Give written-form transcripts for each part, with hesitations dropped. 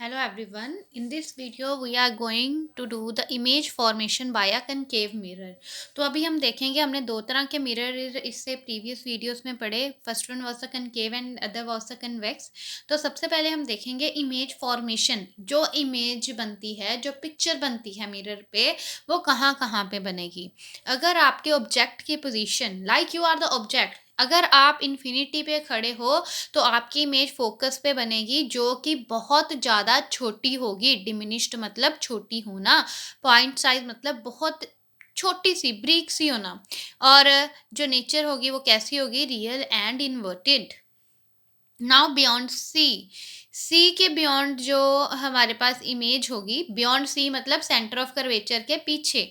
Hello everyone. In this video we are going to do the image formation by a concave mirror. तो अभी हम देखेंगे हमने दो तरह के मिरर इससे प्रीवियस वीडियोस में पढ़े. First one was the concave and other was the convex. तो सबसे पहले हम देखेंगे इमेज फॉर्मेशन. जो इमेज बनती है, जो पिक्चर बनती है मिरर पे, वो कहाँ कहाँ पे बनेगी. अगर आपके ऑब्जेक्ट की position like you are the object, अगर आप इन्फिनिटी पे खड़े हो तो आपकी इमेज फोकस पे बनेगी जो कि बहुत ज़्यादा छोटी होगी. डिमिनिश्ड मतलब छोटी होना, पॉइंट साइज मतलब बहुत छोटी सी ब्रीक सी होना. और जो नेचर होगी वो कैसी होगी, real and inverted. Now beyond C, C के बियॉन्ड जो हमारे पास इमेज होगी, बियॉन्ड सी मतलब सेंटर ऑफ कर्वेचर के पीछे.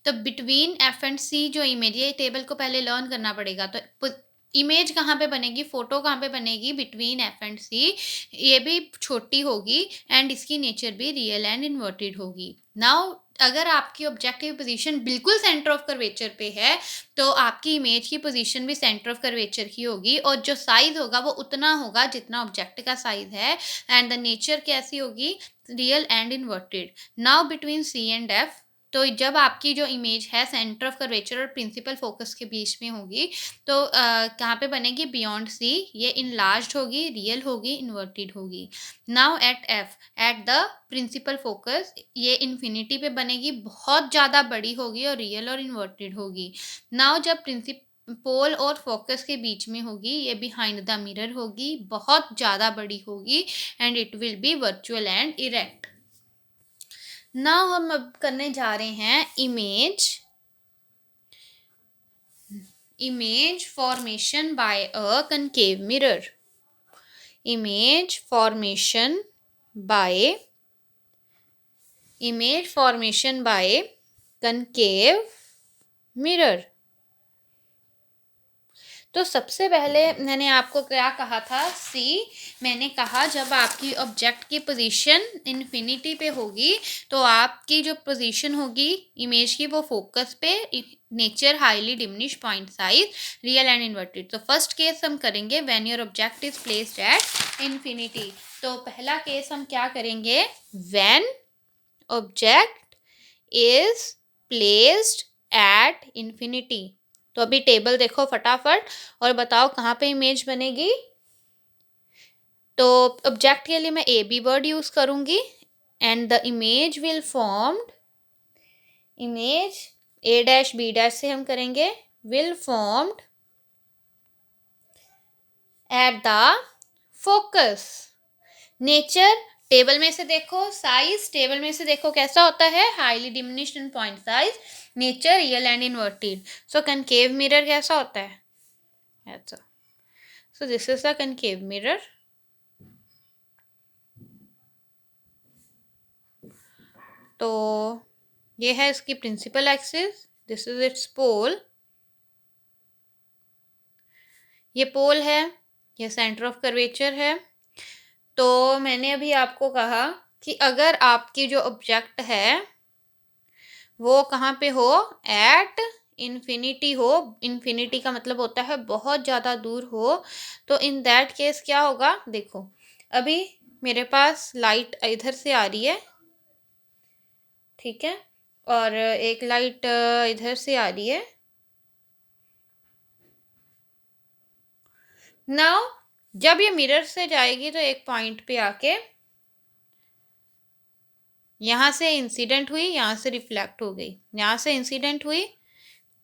तो बिटवीन एफ एंड सी जो इमेज, ये टेबल को पहले लर्न करना पड़ेगा. तो इमेज कहाँ पे बनेगी, फोटो कहाँ पे बनेगी, बिटवीन एफ एंड सी. ये भी छोटी होगी एंड इसकी नेचर भी रियल एंड इन्वर्टेड होगी. नाउ अगर आपकी ऑब्जेक्टिव पोजीशन बिल्कुल सेंटर ऑफ कर्वेचर पे है तो आपकी इमेज की पोजीशन भी सेंटर ऑफ कर्वेचर की होगी और जो साइज होगा वो उतना होगा जितना ऑब्जेक्ट का साइज है. एंड द नेचर कैसी होगी, real and inverted. Now between C and F, तो जब आपकी जो इमेज है सेंटर ऑफ कर्वेचर और प्रिंसिपल फोकस के बीच में होगी तो कहाँ पे बनेगी, बियॉन्ड सी. ये इनलार्ज्ड होगी, रियल होगी, इन्वर्टेड होगी. Now at F, at the principal focus, ये इन्फिनिटी पे बनेगी, बहुत ज़्यादा बड़ी होगी और रियल और इन्वर्टेड होगी. नाउ जब पोल और फोकस के बीच में होगी, ये बिहाइंड द मिरर होगी, बहुत ज़्यादा बड़ी होगी and it will be virtual and erect. Now हम अब करने जा रहे हैं image formation by a concave mirror. Image formation by concave mirror. तो सबसे पहले मैंने आपको क्या कहा था, सी. मैंने कहा जब आपकी ऑब्जेक्ट की पोजीशन इन्फिनिटी पे होगी तो आपकी जो पोजीशन होगी इमेज की वो फोकस पे, nature highly diminish, point size real and inverted. तो फर्स्ट केस हम करेंगे when your object is placed at infinity. तो पहला केस हम क्या करेंगे, when object is placed at infinity. तो अभी टेबल देखो फटाफट और बताओ कहाँ पे इमेज बनेगी. तो ऑब्जेक्ट के लिए मैं ए बी वर्ड यूज करूंगी and the image will formed, image A dash B dash से हम करेंगे, will formed at the focus. Nature table में से देखो, साइज टेबल में से देखो कैसा होता है, highly diminished in point size, nature real and inverted. So concave mirror कैसा होता है, ऐसा. So this is the concave mirror. तो ये है इसकी principal axis, this is its pole. ये पोल है, ये सेंटर ऑफ कर्वेचर है. तो मैंने अभी आपको कहा कि अगर आपकी जो ऑब्जेक्ट है वो कहाँ पे हो, एट इन्फिनिटी हो. इन्फिनिटी का मतलब होता है बहुत ज़्यादा दूर हो. तो इन दैट केस क्या होगा, देखो अभी मेरे पास लाइट इधर से आ रही है, ठीक है, और एक लाइट इधर से आ रही है. नाउ जब ये मिरर से जाएगी तो एक पॉइंट पे आके यहाँ से इंसिडेंट हुई, यहाँ से रिफ्लेक्ट हो गई, यहाँ से इंसिडेंट हुई,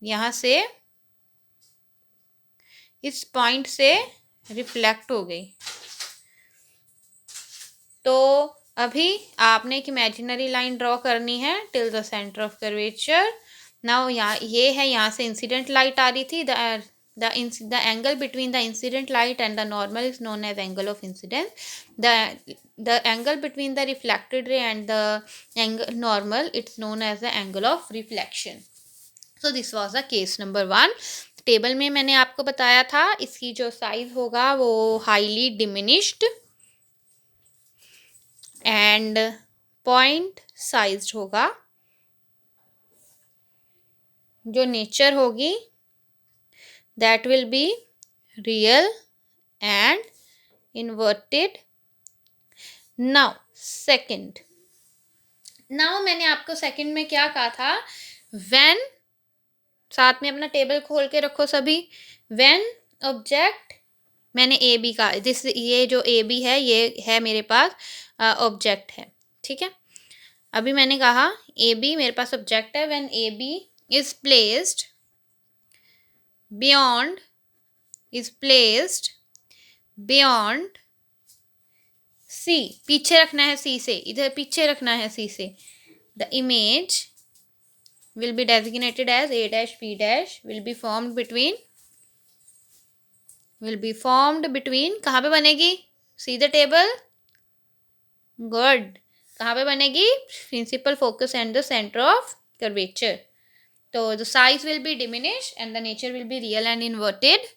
यहाँ से इस पॉइंट से रिफ्लेक्ट हो गई. तो अभी आपने एक इमेजिनरी लाइन ड्रॉ करनी है till the centre of curvature. Now यहाँ ये है, यहाँ से इंसिडेंट लाइट आ रही थी. the angle between the incident light and the normal is known as angle of incidence. The angle between the reflected ray and the angle normal, it's known as the angle of reflection. So this was the case number 1. Table में मैंने आपको बताया था इसकी जो size होगा वो highly diminished and point sized होगा. जो नेचर होगी that will be real and inverted. Now second. Now मैंने आपको सेकंड में क्या कहा था, व्हेन, साथ में अपना टेबल खोल के रखो सभी, व्हेन ऑब्जेक्ट, मैंने ए बी का दिस, ये जो ए बी है ये है मेरे पास ऑब्जेक्ट है, ठीक है। अभी मैंने कहा ए बी मेरे पास ऑब्जेक्ट है, when A B is placed beyond, is placed beyond C, पीछे रखना है सी से, इधर पीछे रखना है सी से, the image will be designated as a dash b dash will be formed between, कहाँ पे बनेगी, सी द टेबल, गुड, कहाँ पे बनेगी, principal focus and the centre of curvature. तो the size will be diminish and the nature will be real and inverted.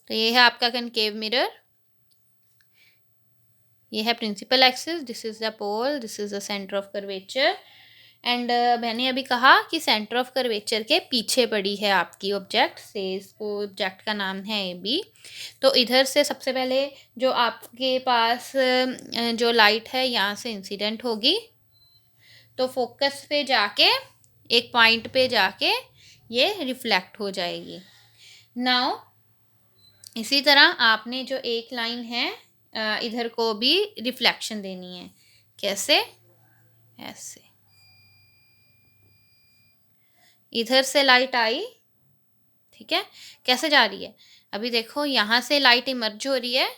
तो ये है आपका कनकेव मिरर, ये है principal axis, this is the pole, this is the centre of curvature. And मैंने अभी कहा कि सेंटर ऑफ कर्वेचर के पीछे पड़ी है आपकी ऑब्जेक्ट से, इसको ऑब्जेक्ट का नाम है ए बी। तो इधर से सबसे पहले जो आपके पास जो लाइट है यहाँ से इंसिडेंट होगी, तो फोकस पे जाके एक पॉइंट पे जाके ये रिफ्लेक्ट हो जाएगी। नाउ इसी तरह आपने जो एक लाइन है इधर को भी रिफ्लेक्शन देनी है, कैसे, ऐसे, इधर से लाइट आई, ठीक है, कैसे जा रही है, अभी देखो यहाँ से लाइट इमर्ज हो रही है,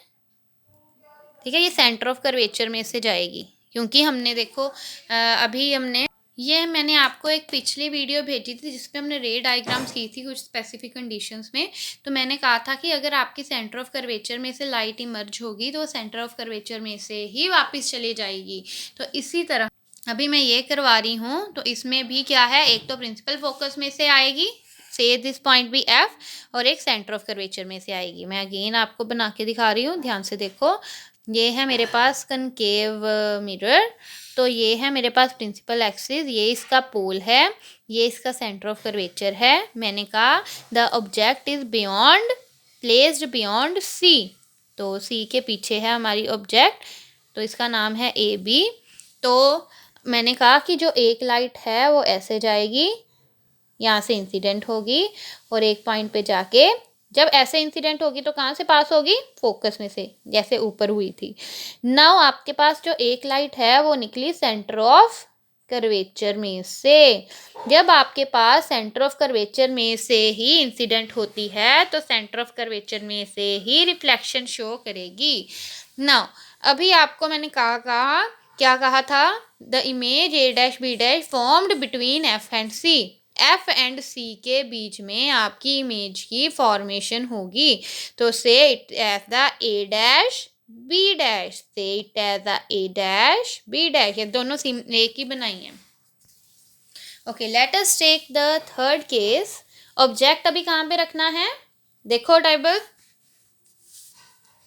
ठीक है, ये सेंटर ऑफ कर्वेचर में से जाएगी, क्योंकि हमने देखो अभी हमने ये मैंने आपको एक पिछली वीडियो भेजी थी जिसमें हमने रे डायग्राम्स की थी कुछ स्पेसिफिक कंडीशंस में। तो मैंने कहा था कि अगर आपकी सेंटर ऑफ कर्वेचर में से लाइट इमर्ज होगी तो सेंटर ऑफ कर्वेचर में से ही वापस चली जाएगी। तो इसी तरह अभी मैं ये करवा रही हूँ, तो इसमें भी क्या है, एक तो प्रिंसिपल फोकस में से आएगी, से दिस पॉइंट भी एफ, और एक सेंटर ऑफ कर्वेचर में से आएगी। मैं अगेन आपको बना के दिखा रही हूँ, ध्यान से देखो। ये है मेरे पास कनकेव मिरर, तो ये है मेरे पास प्रिंसिपल एक्सिस, ये इसका पोल है, ये इसका सेंटर ऑफ कर्वेचर है। मैंने कहा the object is beyond, placed beyond C, तो सी के पीछे है हमारी ऑब्जेक्ट, तो इसका नाम है ए बी। तो मैंने कहा कि जो एक लाइट है वो ऐसे जाएगी, यहाँ से इंसिडेंट होगी और एक पॉइंट पे जाके, जब ऐसे इंसिडेंट होगी तो कहाँ से पास होगी, फोकस में से, जैसे ऊपर हुई थी। नाउ आपके पास जो एक लाइट है वो निकली सेंटर ऑफ कर्वेचर में से। जब आपके पास सेंटर ऑफ कर्वेचर में से ही इंसिडेंट होती है तो सेंटर ऑफ कर्वेचर में से ही रिफ्लेक्शन शो करेगी। नाउ अभी आपको मैंने क्या कहा था, the image A dash B dash formed between F and C, F and C के बीच में आपकी इमेज की फॉर्मेशन होगी। तो say it as the A dash B dash, say it as the A dash B dash, ये दोनों एक ही बनाई है। Okay, let us take the third case. Object अभी कहाँ पे रखना है, देखो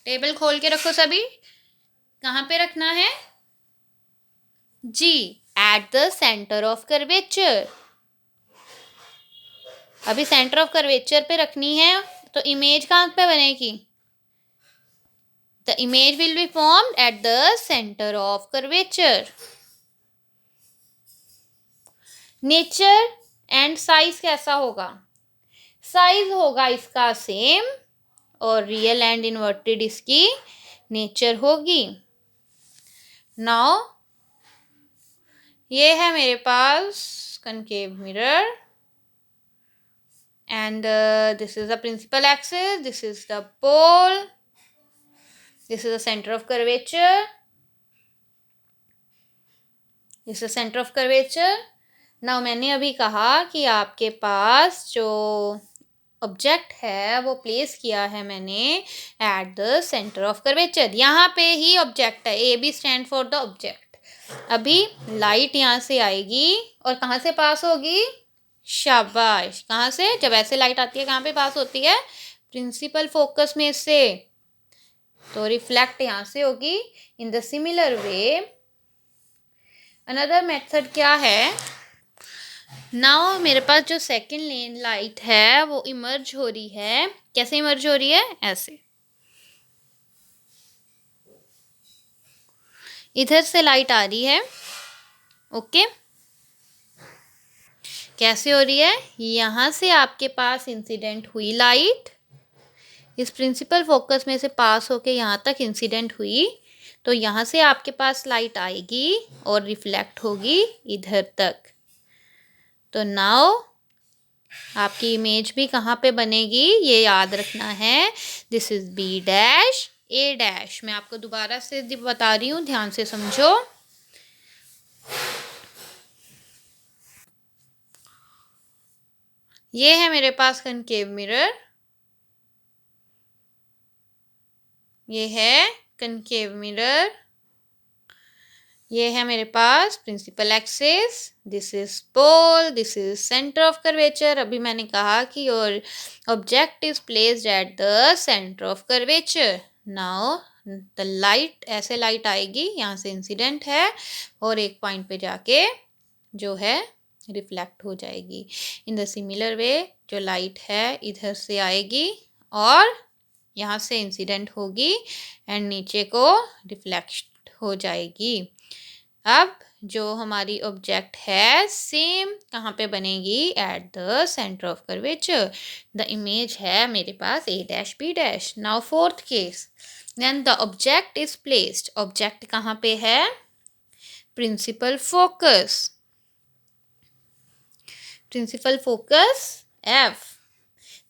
टेबल खोल के रखो सभी, कहाँ पे रखना है, जी, at the centre of curvature. अभी सेंटर ऑफ कर्वेचर पे रखनी है, तो इमेज कहाँ पे बनेगी, the image will be formed at the centre of curvature. Nature and size कैसा होगा, साइज होगा इसका सेम और रियल एंड इन्वर्टेड इसकी नेचर होगी। नाउ ये है मेरे पास concave mirror and this is the principal axis, this is the pole, this is the center of curvature, this is the center of curvature. Now मैंने अभी कहा कि आपके पास जो ऑब्जेक्ट है वो प्लेस किया है मैंने at the centre of curvature, यहाँ पे ही ऑब्जेक्ट है, A B stand for the object. अभी लाइट यहाँ से आएगी और कहाँ से पास होगी, शाबाश, कहाँ से, जब ऐसे लाइट आती है कहाँ पे पास होती है, प्रिंसिपल फोकस में से, तो रिफ्लेक्ट यहाँ से होगी। In the similar way another method क्या है, नाउ मेरे पास जो सेकंड लेन लाइट है वो इमर्ज हो रही है, कैसे इमर्ज हो रही है, ऐसे, इधर से लाइट आ रही है, ओके। कैसे हो रही है? यहाँ से आपके पास इंसिडेंट हुई लाइट, इस प्रिंसिपल फोकस में से पास होके यहाँ तक इंसिडेंट हुई, तो यहाँ से आपके पास लाइट आएगी और रिफ्लेक्ट होगी इधर तक। तो नाउ आपकी इमेज भी कहाँ पे बनेगी ये याद रखना है। This is B dash A dash. मैं आपको दोबारा से बता रही हूँ, ध्यान से समझो। ये है मेरे पास कनकेव मिरर, ये है कनकेव मिरर, ये है मेरे पास principal axis, this is pole, this is centre of curvature. अभी मैंने कहा कि your object is placed at the centre of curvature. Now the light, ऐसे लाइट आएगी, यहाँ से इंसिडेंट है और एक पॉइंट पे जाके जो है रिफ्लेक्ट हो जाएगी। इन द सिमिलर वे जो लाइट है इधर से आएगी और यहाँ से इंसिडेंट होगी एंड नीचे को रिफ्लेक्ट हो जाएगी। अब जो हमारी ऑब्जेक्ट है सेम कहाँ पे बनेगी? At the centre of curvature. The image है मेरे पास A dash B dash. Now fourth case, then the object is placed. Object कहाँ पे है? Principal focus, principal focus F.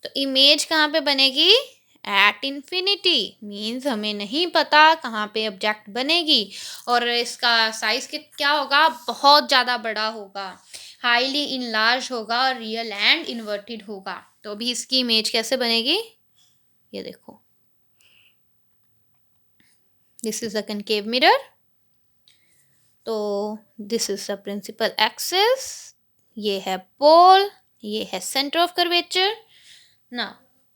तो इमेज कहाँ पे बनेगी? At infinity. मीन्स हमें नहीं पता कहाँ पे ऑब्जेक्ट बनेगी और इसका साइज क्या होगा? बहुत ज़्यादा बड़ा होगा, हाईली इनलार्ज होगा और रियल एंड इन्वर्टेड होगा। तो अभी इसकी इमेज कैसे बनेगी? ये देखो, this is a concave mirror. तो this is the principal axis, ये है पोल, ये है सेंटर ऑफ कर्वेचर। ना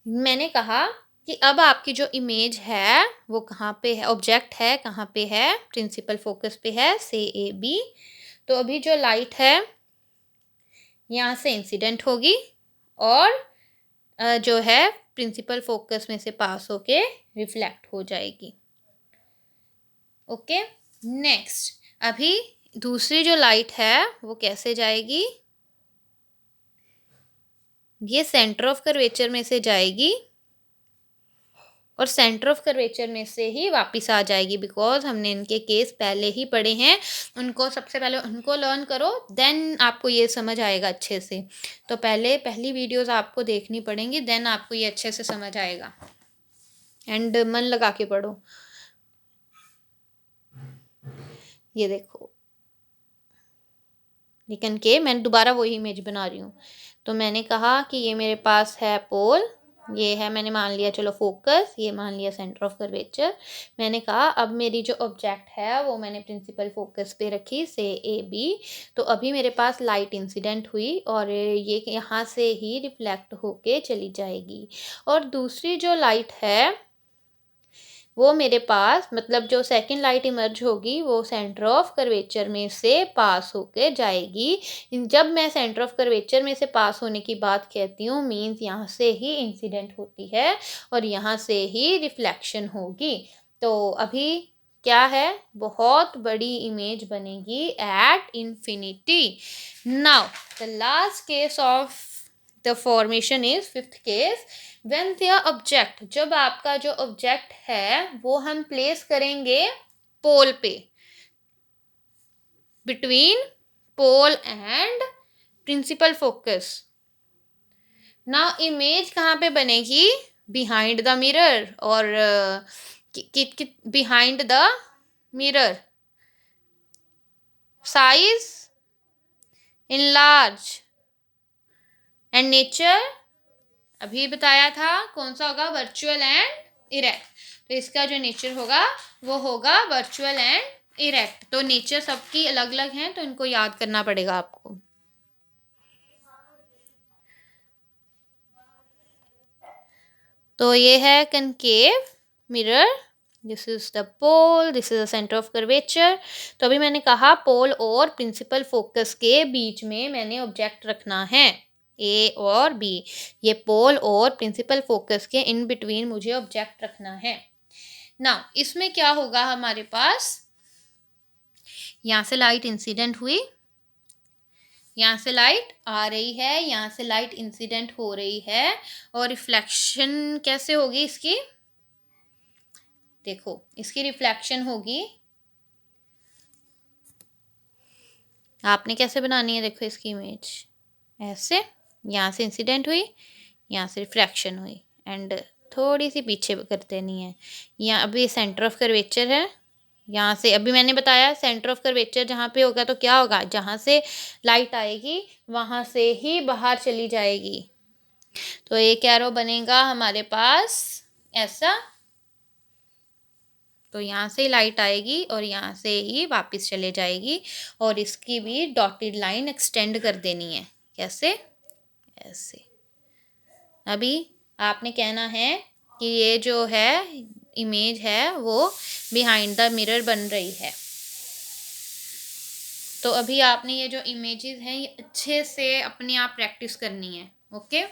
मैंने कहा कि अब आपकी जो इमेज है वो कहाँ पे है? ऑब्जेक्ट है कहाँ पे है? प्रिंसिपल फोकस पे है, से ए बी। तो अभी जो लाइट है यहाँ से इंसिडेंट होगी और जो है प्रिंसिपल फोकस में से पास होके रिफ्लेक्ट हो जाएगी, ओके। नेक्स्ट, अभी दूसरी जो लाइट है वो कैसे जाएगी? ये सेंटर ऑफ कर्वेचर में से जाएगी और सेंटर ऑफ कर्वेचर में से ही वापस आ जाएगी, बिकॉज हमने इनके केस पहले ही पढ़े हैं। उनको सबसे पहले उनको लर्न करो, देन आपको ये समझ आएगा अच्छे से। तो पहले पहली वीडियोस आपको देखनी पड़ेंगी, देन आपको ये अच्छे से समझ आएगा एंड मन लगा के पढ़ो। ये देखो, लेकिन के मैं दोबारा वही इमेज बना रही हूँ। तो मैंने कहा कि ये मेरे पास है पोल, ये है मैंने मान लिया चलो फोकस, ये मान लिया सेंटर ऑफ कर्वेचर। मैंने कहा अब मेरी जो ऑब्जेक्ट है वो मैंने प्रिंसिपल फोकस पे रखी, से ए बी। तो अभी मेरे पास लाइट इंसिडेंट हुई और ये यहाँ से ही रिफ्लेक्ट होके चली जाएगी। और दूसरी जो लाइट है वो मेरे पास, मतलब जो सेकंड लाइट इमर्ज होगी वो सेंटर ऑफ कर्वेचर में से पास होकर जाएगी। जब मैं सेंटर ऑफ कर्वेचर में से पास होने की बात कहती हूँ, मीन्स यहाँ से ही इंसिडेंट होती है और यहाँ से ही रिफ्लेक्शन होगी। तो अभी क्या है? बहुत बड़ी इमेज बनेगी at infinity. Now the last case of the formation is fifth case, when there object, जब आपका जो ऑब्जेक्ट है वो हम प्लेस करेंगे पोल पे, between pole and principal focus. Now image कहाँ पे बनेगी? बिहाइंड द मिरर और behind the mirror. Size enlarge and nature अभी बताया था कौन सा होगा? Virtual and erect. तो इसका जो नेचर होगा वो होगा वर्चुअल एंड इरेक्ट। तो नेचर सबकी अलग अलग हैं, तो इनको याद करना पड़ेगा आपको। तो ये है concave mirror, this is the pole, this is the centre of curvature. तो अभी मैंने कहा पोल और प्रिंसिपल फोकस के बीच में मैंने ऑब्जेक्ट रखना है, ए और बी। ये पोल और प्रिंसिपल फोकस के इन बिटवीन मुझे ऑब्जेक्ट रखना है। नाउ इसमें क्या होगा हमारे पास? यहाँ से लाइट इंसिडेंट हुई, यहाँ से लाइट आ रही है, यहाँ से लाइट इंसिडेंट हो रही है, और रिफ्लेक्शन कैसे होगी इसकी, देखो इसकी रिफ्लेक्शन होगी, आपने कैसे बनानी है, देखो इसकी इमेज ऐसे, यहाँ से इंसिडेंट हुई, यहाँ से रिफ्लेक्शन हुई, एंड थोड़ी सी पीछे कर देनी है। यहाँ अभी सेंटर ऑफ कर्वेचर है, यहाँ से अभी मैंने बताया सेंटर ऑफ कर्वेचर जहाँ पे होगा तो क्या होगा, जहाँ से लाइट आएगी वहाँ से ही बाहर चली जाएगी। तो एक एरो बनेगा हमारे पास ऐसा, तो यहाँ से लाइट आएगी और यहाँ से ही वापस चले जाएगी, और इसकी भी डॉटेड लाइन एक्सटेंड कर देनी है, कैसे, ऐसे। अभी आपने कहना है कि ये जो है इमेज है वो बिहाइंड द मिरर बन रही है। तो अभी आपने ये जो इमेजेस हैं ये अच्छे से अपने आप प्रैक्टिस करनी है, ओके।